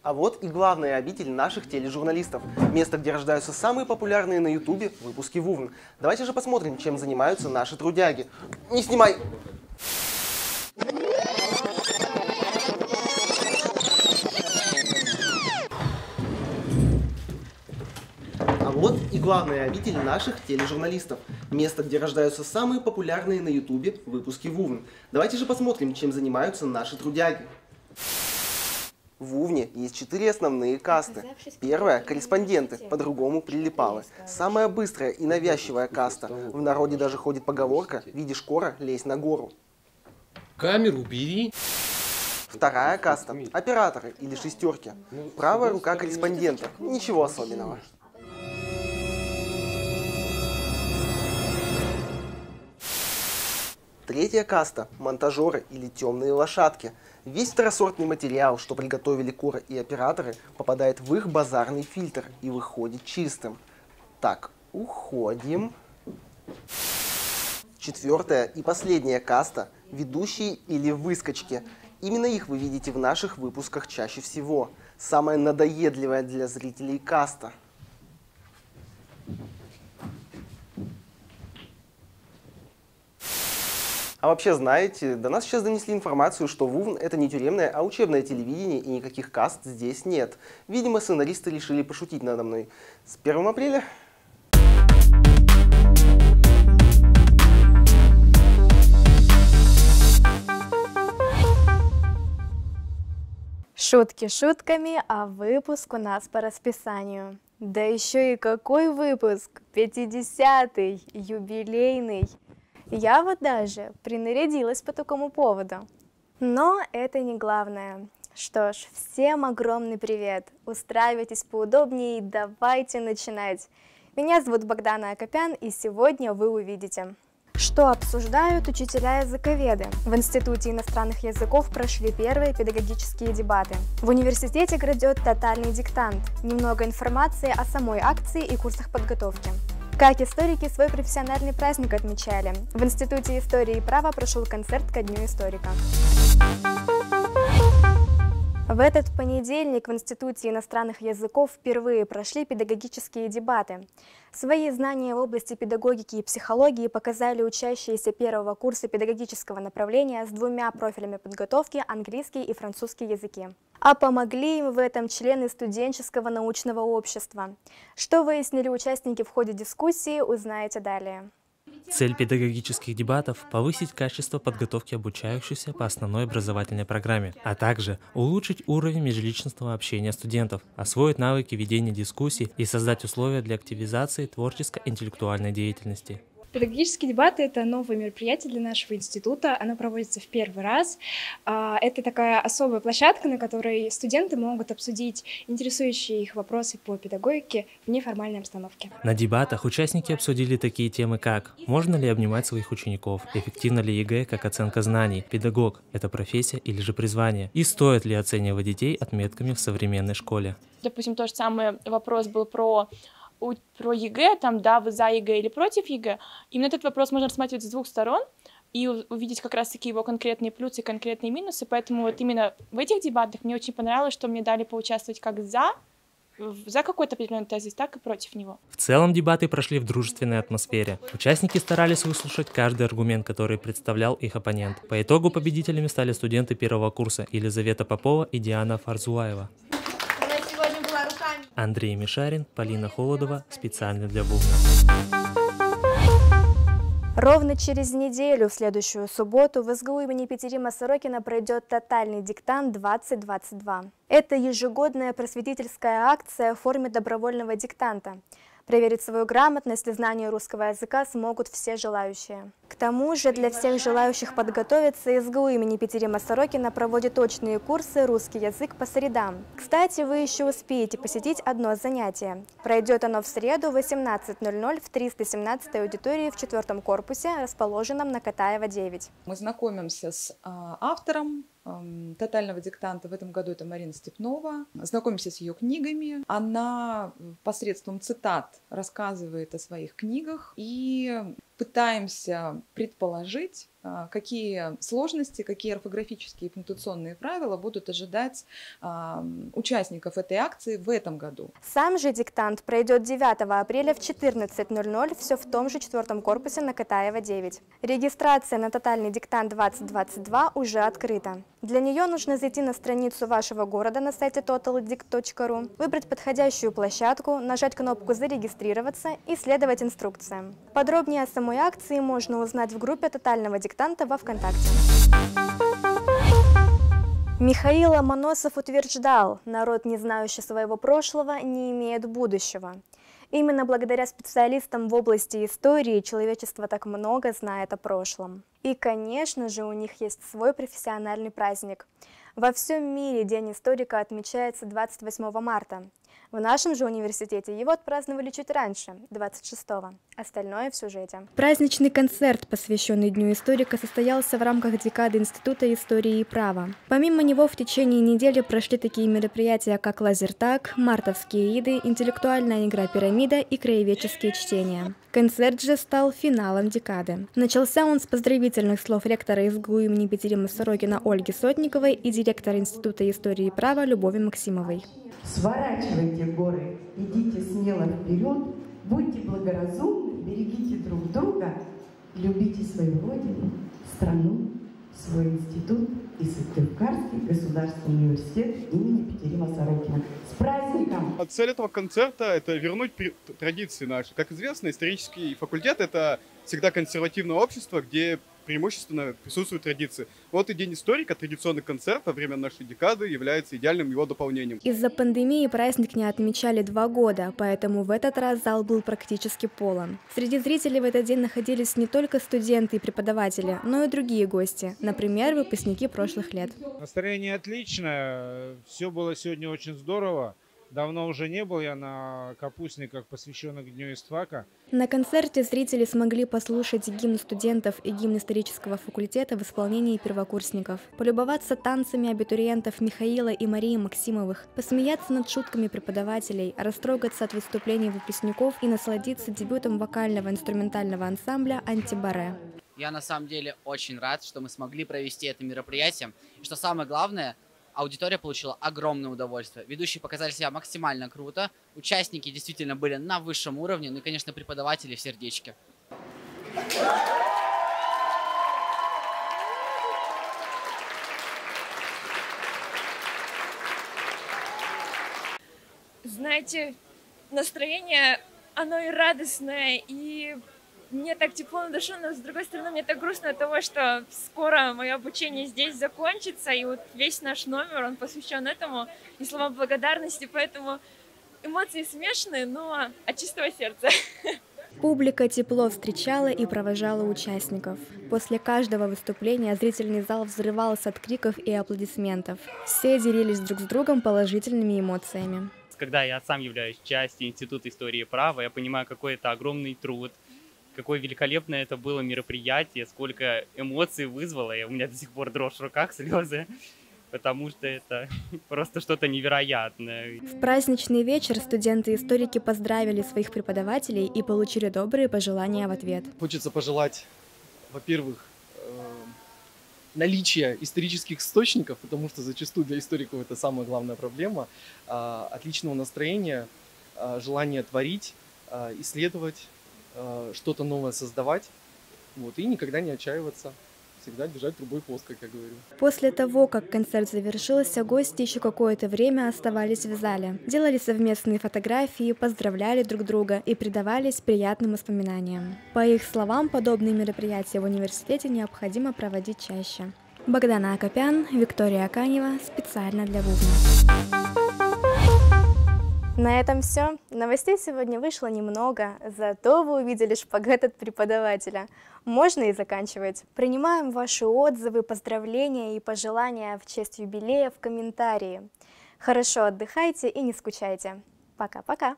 А вот и главная обитель наших тележурналистов. Место, где рождаются самые популярные на Ютубе выпуски ВУВН. Давайте же посмотрим, чем занимаются наши трудяги. Не снимай! А вот и главная обитель наших тележурналистов. Место, где рождаются самые популярные на Ютубе выпуски ВУВН. Давайте же посмотрим, чем занимаются наши трудяги. В ВУВНе есть 4 основные касты. Первая – корреспонденты, по-другому прилипалы. Самая быстрая и навязчивая каста. В народе даже ходит поговорка «видишь кора, лезь на гору». Камеру убери. Вторая каста – операторы или шестерки. Правая рука корреспондента. Ничего особенного. Третья каста – монтажеры или темные лошадки. Весь второсортный материал, что приготовили Кора и операторы, попадает в их базарный фильтр и выходит чистым. Так, уходим. Четвертая и последняя каста – ведущие или выскочки. Именно их вы видите в наших выпусках чаще всего. Самая надоедливая для зрителей каста. А вообще, знаете, до нас сейчас донесли информацию, что ВУВН — это не тюремное, а учебное телевидение, и никаких каст здесь нет. Видимо, сценаристы решили пошутить надо мной. С 1 апреля? Шутки шутками, а выпуск у нас по расписанию. Да еще и какой выпуск! 50-й, юбилейный. Я вот даже принарядилась по такому поводу. Но это не главное. Что ж, всем огромный привет. Устраивайтесь поудобнее и давайте начинать. Меня зовут Богдана Акопян, и сегодня вы увидите, что обсуждают учителя-языковеды. В Институте иностранных языков прошли первые педагогические дебаты. В университете грядет тотальный диктант. Немного информации о самой акции и курсах подготовки. Как историки свой профессиональный праздник отмечали. В Институте истории и права прошел концерт ко Дню историка. В этот понедельник в Институте иностранных языков впервые прошли педагогические дебаты. Свои знания в области педагогики и психологии показали учащиеся первого курса педагогического направления с 2 профилями подготовки – английский и французский языки. А помогли им в этом члены студенческого научного общества. Что выяснили участники в ходе дискуссии, узнаете далее. Цель педагогических дебатов – повысить качество подготовки обучающихся по основной образовательной программе, а также улучшить уровень межличностного общения студентов, освоить навыки ведения дискуссий и создать условия для активизации творческо-интеллектуальной деятельности. Педагогические дебаты — это новое мероприятие для нашего института, оно проводится в первый раз. Это такая особая площадка, на которой студенты могут обсудить интересующие их вопросы по педагогике в неформальной обстановке. На дебатах участники обсудили такие темы, как можно ли обнимать своих учеников, эффективно ли ЕГЭ как оценка знаний, педагог – это профессия или же призвание, и стоит ли оценивать детей отметками в современной школе. Допустим, тот же самый вопрос был про ЕГЭ, там, да, вы за ЕГЭ или против ЕГЭ. Именно этот вопрос можно рассматривать с 2 сторон и увидеть как раз-таки его конкретные плюсы и конкретные минусы. Поэтому вот именно в этих дебатах мне очень понравилось, что мне дали поучаствовать как за какой-то определенный тезис, так и против него. В целом дебаты прошли в дружественной атмосфере. Участники старались выслушать каждый аргумент, который представлял их оппонент. По итогу победителями стали студенты первого курса Елизавета Попова и Диана Фарзуаева. Андрей Мишарин, Полина Холодова, специально для ВУВНа. Ровно через неделю, в следующую субботу, в СГУ имени Петерима Сорокина пройдет тотальный диктант 2022. Это ежегодная просветительская акция в форме добровольного диктанта. Проверить свою грамотность и знание русского языка смогут все желающие. К тому же для всех желающих подготовиться СГУ имени Петерима Сорокина проводит очные курсы «Русский язык» по средам. Кстати, вы еще успеете посетить одно занятие. Пройдет оно в среду в 18:00 в 317-й аудитории в 4-м корпусе, расположенном на Катаева, 9. Мы знакомимся с автором тотального диктанта. В этом году это Марина Степнова. Знакомимся с ее книгами. Она посредством цитат рассказывает о своих книгах и пытаемся предположить, какие сложности, какие орфографические и пунктуационные правила будут ожидать участников этой акции в этом году. Сам же диктант пройдет 9 апреля в 14:00, все в том же 4-м корпусе на Катаева 9. Регистрация на тотальный диктант 2022 уже открыта. Для нее нужно зайти на страницу вашего города на сайте totaldict.ru, выбрать подходящую площадку, нажать кнопку «Зарегистрироваться» и следовать инструкциям. Подробнее о самой акции можно узнать в группе тотального диктанта во ВКонтакте. Михаил Ломоносов утверждал: народ, не знающий своего прошлого, не имеет будущего. Именно благодаря специалистам в области истории человечество так много знает о прошлом. И, конечно же, у них есть свой профессиональный праздник. Во всем мире День историка отмечается 28 марта. В нашем же университете его отпраздновали чуть раньше, 26-го. Остальное в сюжете. Праздничный концерт, посвященный Дню историка, состоялся в рамках декады Института истории и права. Помимо него в течение недели прошли такие мероприятия, как лазертаг, мартовские иды, интеллектуальная игра «Пирамида» и краеведческие чтения. Концерт же стал финалом декады. Начался он с поздравительных слов ректора СГУ имени Петерима Сорокина Ольги Сотниковой и директора Института истории и права Любови Максимовой. Сворачивайте горы, идите смело вперед, будьте благоразумны, берегите друг друга, любите свою родину, страну, свой институт и Сыктывкарский государственный университет имени Петерима Сорокина. С праздником! Цель этого концерта – это вернуть традиции наши. Как известно, исторический факультет – это всегда консервативное общество, где преимущественно присутствуют традиции. Вот и День историка, традиционный концерт во время нашей декады, является идеальным его дополнением. Из-за пандемии праздник не отмечали 2 года, поэтому в этот раз зал был практически полон. Среди зрителей в этот день находились не только студенты и преподаватели, но и другие гости, например, выпускники прошлых лет. Настроение отличное, все было сегодня очень здорово. Давно уже не был я на капустниках, посвященных Дню истфака. На концерте зрители смогли послушать гимн студентов и гимн исторического факультета в исполнении первокурсников, полюбоваться танцами абитуриентов Михаила и Марии Максимовых, посмеяться над шутками преподавателей, растрогаться от выступлений выпускников и насладиться дебютом вокального инструментального ансамбля «Антибаре». Я на самом деле очень рад, что мы смогли провести это мероприятие. И что самое главное, аудитория получила огромное удовольствие. Ведущие показали себя максимально круто, участники действительно были на высшем уровне, ну и, конечно, преподаватели в сердечке. Знаете, настроение, оно и радостное, и мне так тепло на душе, но с другой стороны мне так грустно от того, что скоро мое обучение здесь закончится, и вот весь наш номер, он посвящен этому, и слова благодарности, поэтому эмоции смешанные, но от чистого сердца. Публика тепло встречала и провожала участников. После каждого выступления зрительный зал взрывался от криков и аплодисментов. Все делились друг с другом положительными эмоциями. Когда я сам являюсь частью Института истории и права, я понимаю, какой это огромный труд, какое великолепное это было мероприятие, сколько эмоций вызвало, и у меня до сих пор дрожь в руках, слезы, потому что это просто что-то невероятное. В праздничный вечер студенты-историки поздравили своих преподавателей и получили добрые пожелания в ответ. Хочется пожелать, во-первых, наличия исторических источников, потому что зачастую для историков это самая главная проблема, отличного настроения, желания творить, исследовать, что-то новое создавать, вот, и никогда не отчаиваться, всегда держать трубой хвост, как я говорю. После того, как концерт завершился, гости еще какое-то время оставались в зале, делали совместные фотографии, поздравляли друг друга и предавались приятным воспоминаниям. По их словам, подобные мероприятия в университете необходимо проводить чаще. Богдана Акопян, Виктория Аканева, специально для Вувна. На этом все. Новостей сегодня вышло немного, зато вы увидели шпагат от преподавателя. Можно и заканчивать. Принимаем ваши отзывы, поздравления и пожелания в честь юбилея в комментарии. Хорошо отдыхайте и не скучайте. Пока-пока.